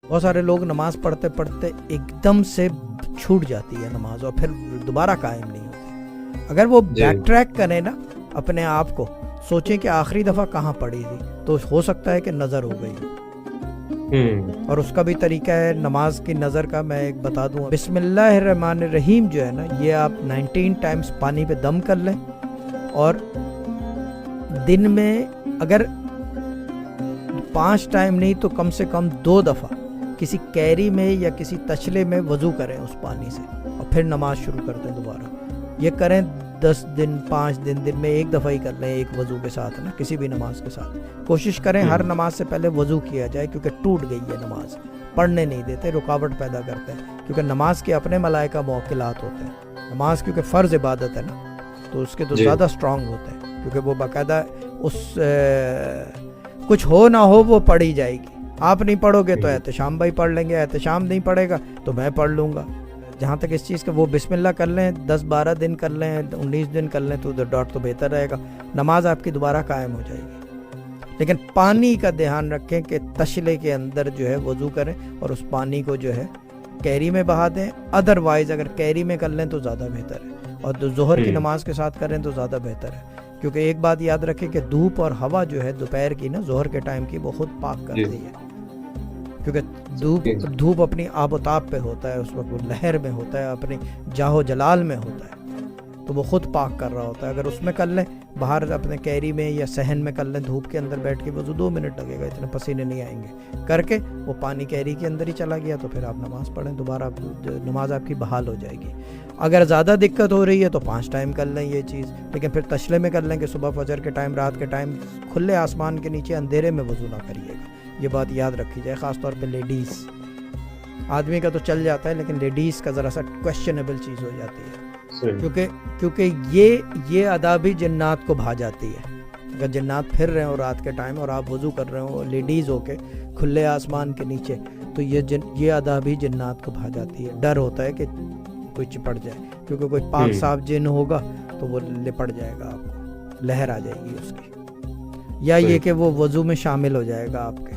بہت سارے لوگ نماز پڑھتے پڑھتے ایک دم سے چھوٹ جاتی ہے نماز اور پھر دوبارہ قائم نہیں ہوتی. اگر وہ بیک ٹریک کریں نا اپنے آپ کو, سوچیں کہ آخری دفعہ کہاں پڑھی تھی, تو ہو سکتا ہے کہ نظر ہو گئی. اور اس کا بھی طریقہ ہے نماز کی نظر کا, میں ایک بتا دوں. بسم اللہ الرحمن الرحیم جو ہے نا, یہ آپ 19 ٹائمز پانی پہ دم کر لیں, اور دن میں اگر 5 ٹائم نہیں تو کم سے کم 2 دفعہ کسی کیری میں یا کسی تشلے میں وضو کریں اس پانی سے, اور پھر نماز شروع کر دیں دوبارہ. یہ کریں 10 دن 5 دن, دن میں 1 دفعہ ہی کر لیں ایک وضو کے ساتھ نا, کسی بھی نماز کے ساتھ. کوشش کریں ہر نماز سے پہلے وضو کیا جائے, کیونکہ ٹوٹ گئی ہے نماز, پڑھنے نہیں دیتے, رکاوٹ پیدا کرتے ہیں. کیونکہ نماز کے اپنے ملائکہ موکلات ہوتے ہیں. نماز کیونکہ فرض عبادت ہے نا, تو اس کے تو زیادہ سٹرونگ ہوتے ہیں, کیونکہ وہ باقاعدہ اس کچھ ہو نہ ہو وہ پڑھی جائے گی. آپ نہیں پڑھو گے تو احتشام بھائی پڑھ لیں گے, احتشام نہیں پڑھے گا تو میں پڑھ لوں گا. جہاں تک اس چیز کا, وہ بسم اللہ کر لیں, 10-12 دن کر لیں, 19 دن کر لیں, تو ڈاٹ تو بہتر رہے گا. نماز آپ کی دوبارہ قائم ہو جائے گی. لیکن پانی کا دھیان رکھیں کہ تشلے کے اندر جو ہے وضو کریں, اور اس پانی کو جو ہے کیری میں بہا دیں. ادروائز اگر کیری میں کر لیں تو زیادہ بہتر ہے, اور ظہر کی نماز کے ساتھ کریں تو زیادہ بہتر ہے. کیونکہ ایک بات یاد رکھیں کہ دھوپ اور ہوا جو ہے دوپہر کی نا, ظہر کے ٹائم کی, وہ خود پاک کرتی ہے. کیونکہ دھوپ اپنی آب و تاب پہ ہوتا ہے, اس وقت وہ لہر میں ہوتا ہے, اپنی جاہ و جلال میں ہوتا ہے, تو وہ خود پاک کر رہا ہوتا ہے. اگر اس میں کر لیں, باہر اپنے کیری میں یا صحن میں کر لیں, دھوپ کے اندر بیٹھ کے وضو 2 منٹ لگے گا, اتنے پسینے نہیں آئیں گے. کر کے وہ پانی کیری کے اندر ہی چلا گیا, تو پھر آپ نماز پڑھیں, دوبارہ نماز آپ کی بحال ہو جائے گی. اگر زیادہ دقت ہو رہی ہے تو 5 ٹائم کر لیں یہ چیز, لیکن پھر تشلے میں کر لیں کہ صبح فجر کے ٹائم, رات کے ٹائم کھلے آسمان کے نیچے اندھیرے میں وضو نہ کریے گا. یہ بات یاد رکھی جائے, خاص طور پہ لیڈیز. آدمی کا تو چل جاتا ہے, لیکن لیڈیز کا ذرا سا کویسچنیبل چیز ہو جاتی ہے, کیونکہ یہ ادا بھی جنات کو بھا جاتی ہے. اگر جنات پھر رہے ہوں رات کے ٹائم اور آپ وضو کر رہے ہوں لیڈیز ہو کے کھلے آسمان کے نیچے, تو یہ ادا بھی جنات کو بھا جاتی ہے. ڈر ہوتا ہے کہ کوئی چپٹ جائے, کیونکہ کوئی پاک صاف جن ہوگا تو وہ لپٹ جائے گا آپ کو, لہر آ جائے گی اس کی, یا یہ کہ وہ وضو میں شامل ہو جائے گا آپ کے.